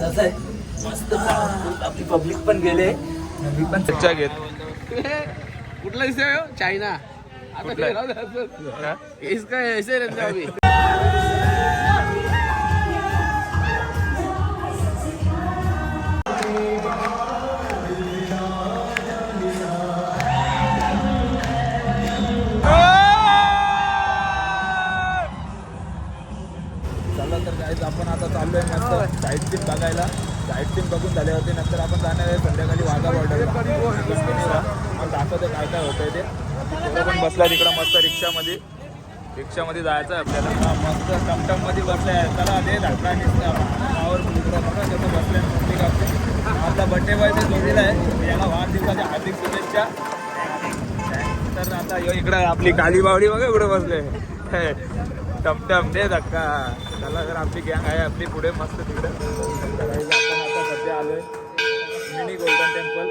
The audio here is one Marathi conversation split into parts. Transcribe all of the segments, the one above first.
घुसायचं आहे मस्त. आपली पब्लिक पण गेले, मी पण चर्चा घेत. कुठला दिसतोय चायना आता इसका ऐसे रहते अभी. चला तर गाईज आपण आता चाललोय मस्त साईड सीन बघायला. साईड सीन बघून झाले होते, नंतर आपण जाणार आहे संध्याकाळी वाघा बॉर्डरला. मग दाखवतो काय काय होतंय ते. तिकडे पण बसला तिकडं मस्त रिक्षामध्ये जायचं आहे आपल्याला. मस्त टमटममध्ये बसले आहे. चला दे धाकटा पावर तिकडं बघा कसं बसले मोठी कापते. आपला बड्डे बॉय ते जोडीला आहे, याला वाढदिवसाच्या हार्दिक शुभेच्छा. तर आता इकडं आपली काली बावडी बघा इकडे बसले टमटम दे धक्का. त्याला जर आपली गँग आहे आपली पुढे मस्त तिकडे. आपण आता सध्या आलोय मिनी गोल्डन टेम्पल.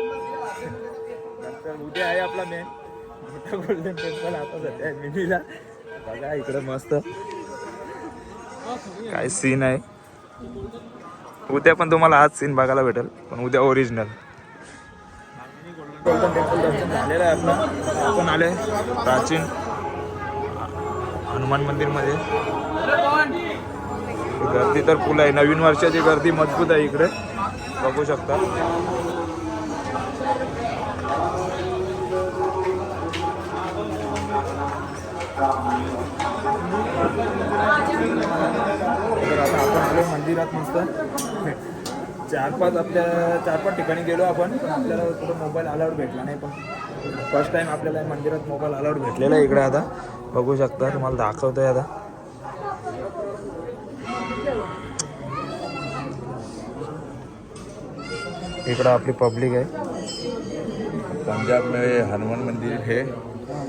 नंतर उद्या आहे आपला मेन मोठा गोल्डन टेम्पल. आता सध्या मिनीला बघा इकडे मस्त काय सीन आहे. उद्या पण तुम्हाला हाच सीन बघायला भेटेल, पण उद्या ओरिजिनल. गोल्डन टेम्पल दर्शन झालेलं आहे आपलं. आपण आले प्राचीन हनुमान मंदिरमध्ये. गर्दी तर फुल आहे. नवीन वर्षाची गर्दी मजबूत आहे इकडे बघू शकता. तर आता आपण आलो मंदिरात मस्त. चार पाच ठिकाणी गेलो आपण, पण आपल्याला थोडं मोबाईल अलाउड भेटला नाही. पण फर्स्ट टाइम आपल्याला मंदिरात मोबाईल अलाउड भेटलेला आहे इकडे. आता बघू शकता, तुम्हाला दाखवतोय आता. इकडं आपली पब्लिक आहे. पंजाब में हनुमान मंदिर है,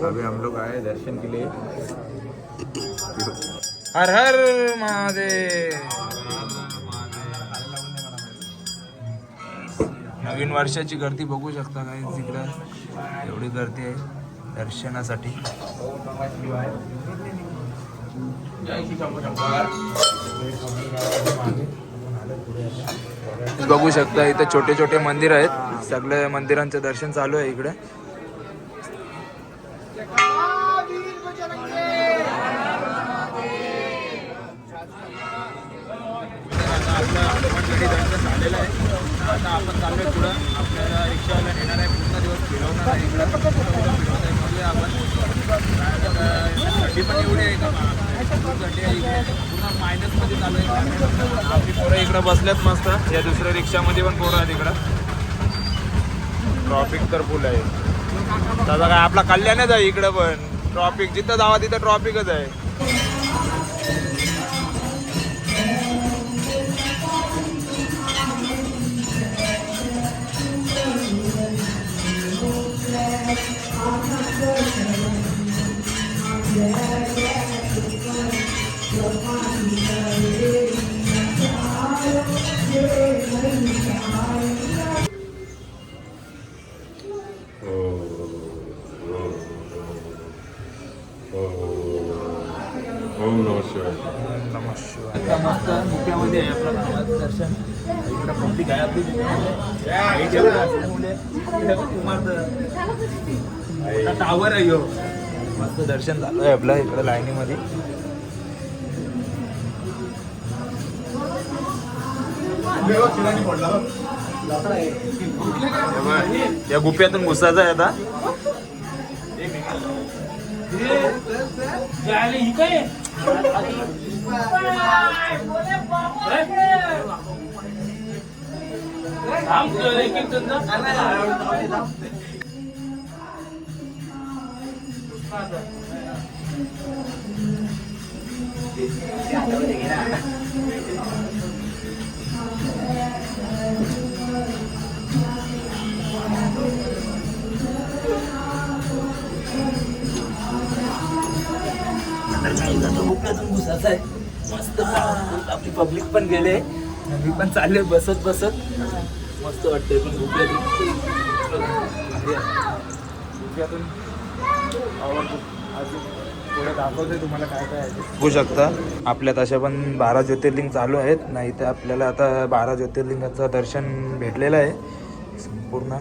अभी हम लोग आए दर्शन के लिए. हर हर महादेव. नवीन वर्षाची गर्दी बघू शकता काय तिकडं. एवढी गर्दी आहे दर्शनासाठी. बघू शकता इथं छोटे छोटे मंदिर आहेत. सगळ्या मंदिरांचं दर्शन चालू आहे इकडे. झालेलं आहे. आता आपण चाललोय पुढं. आपल्याला रिक्षावाला नेणार आहे, पूर्ण दिवस फिरवणार आहे इकडं. फिरवत आपण. थंडी पण एवढी आहे का, थंडी आहे इकडे. पूर्ण मायनसमध्ये चालू आहे. आपली पोरं इकडं बसल्यात मस्त. या दुसऱ्या रिक्षामध्ये पण पोरं आहेत इकडं. ट्रॉफिक तर फुल आहे. तसं काय आपला कल्याणच आहे इकडं, पण ट्रॉफिक जिथं जावा तिथं ट्रॉफिकच आहे. ओम नमः शिवाय. नमः शिवाय. आता मस्त मुख्यामध्ये आहे आपलं गावाचं दर्शन. इकडं पब्लिक आहे आपली मोठा टावर आहे. मस्त दर्शन झालं आहे आपलं इकडं लाईनीमध्ये. या गुप्यातून घुसायचं आहे आता. घुसायचं आहे मस्त. आपली पब्लिक पण गेले, मी पण चालले बसत मस्त वाटतंय. पण गुप्यातून पुढे दाखवतोय तुम्हाला काय काय आहे बघू शकता. आपल्यात अशा पण 12 ज्योतिर्लिंग चालू आहेत. नाही तर आपल्याला आता 12 ज्योतिर्लिंगाचं दर्शन भेटलेलं आहे संपूर्ण.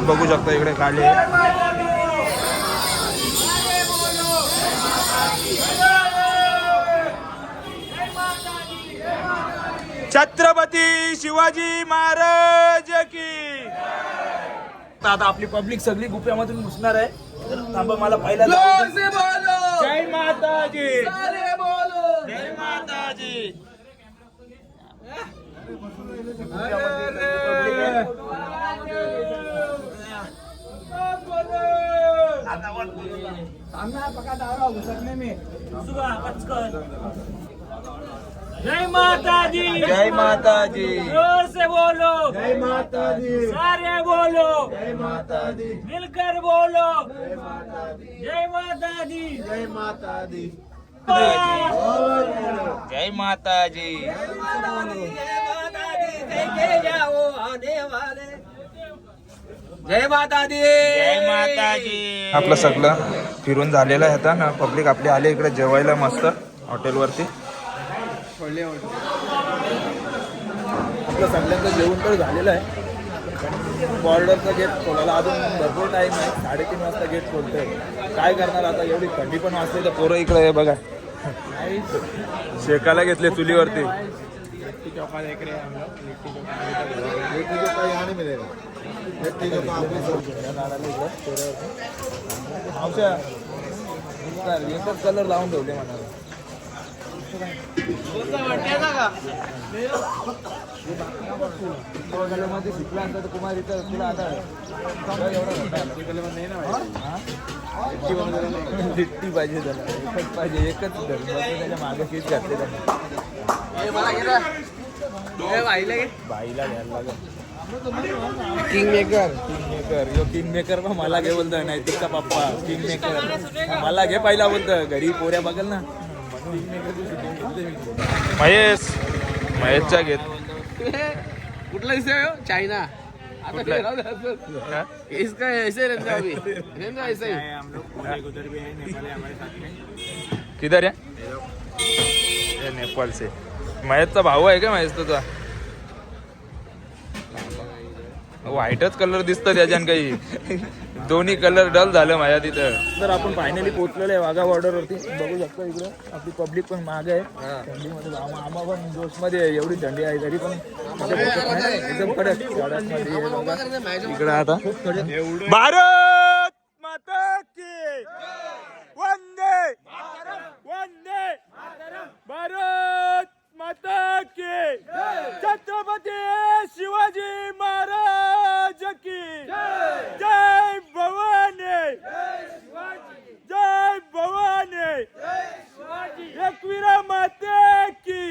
बघू शकता इकडे खाली छत्रपती शिवाजी महाराज की. आता आपली पब्लिक सगळी गुप्यामधून घुसणार आहे. तर थांबा मला पहिला जय माताजी जय माताजी. जय माता दी, जय माताजी जोर से बोलो, जय माताजी सारे बोलो, जय माताजी मिलकर बोलो, जय माताजी जय माता दी, जय माताजी जय माताजी. जय माता दी. जय माताजी. आपलं सगळं फिरून झालेलं आहे आता ना. पब्लिक आपले आले इकडे जेवायला मस्त हॉटेलवरती. आपलं सगळ्यांचं जेवण तर झालेलं आहे. बॉर्डरचं गेट खोलायला अजून भरपूर टाईम आहे. 3:30 वाजता गेट खोलतोय. काय करणार आता, एवढी थंडी पण वाजते. तर पोरं इकडे आहे बघा, शेकायला घेतले चुलीवरती. एकच कलर लावून ठेवले मला. मध्ये शिकल्यानंतर तर कुमार इथं तुला आता लिट्टी पाहिजे त्याला. एकच पाहिजे, एकच धर्म त्याच्या मागे शीच घातले त्याने. बाईला घ्यायला लागेल. किंग मेकर यो किंग मेकर मग मला घे बोलतोय. नाही तुझा पप्पा किंग मेकर मला घे पहिला बोलतोय. घरी पोऱ्या बघल ना. महेशच्या घेत कुठला दिसतोय हो? चायना. आता फिरावं द्यायचं. इसका ऐसे रहते हो अभी. रहते हो ऐसे ही. किधर है ये नेपाल से. महेशचा भाऊ आहे का महेश तुझा? व्हाईटच कलर दिसतं त्याच्यान. काही दोन्ही कलर डल झालं माझ्या तिथं. तर आपण फायनली पोहोचलेलो आहे वाघा बॉर्डरवरती. बघू शकतो इकडं आपली पब्लिक पण मागे आहे. थंडीमध्ये आम्हा पण जोशमध्ये आहे. एवढी थंडी आहे तरी पण एकदम कडक इकडं. आता भारत माता की वंदे वंदे भारत माता की. छत्रपती शिवाजी महाराज की जय भवानी जय भवानी एकवीरा माते की.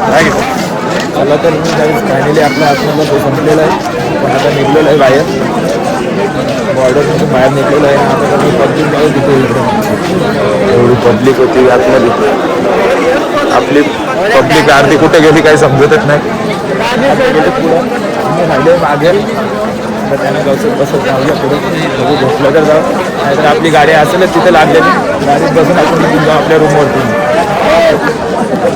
चला तर मी फायनली आपला आतमधला तो संपलेला आहे. पण आता निघलेला आहे बाहेर, बॉर्डरमधून बाहेर निघलेलं आहे. आता मी पब्लिक बाहेर तिथे एवढी पब्लिक होती आतमध्ये. आपली पब्लिक अर्धी कुठे गेली काही समजतच नाही. आम्ही राहिले मागे, तर त्यानं गवसत बसत लावलं पुढे बसलं तर जाऊ, नाहीतर आपली गाडी असेलच तिथे लागलेली, गाडीत बसून आपण निघून जाऊ आपल्या रूमवरती.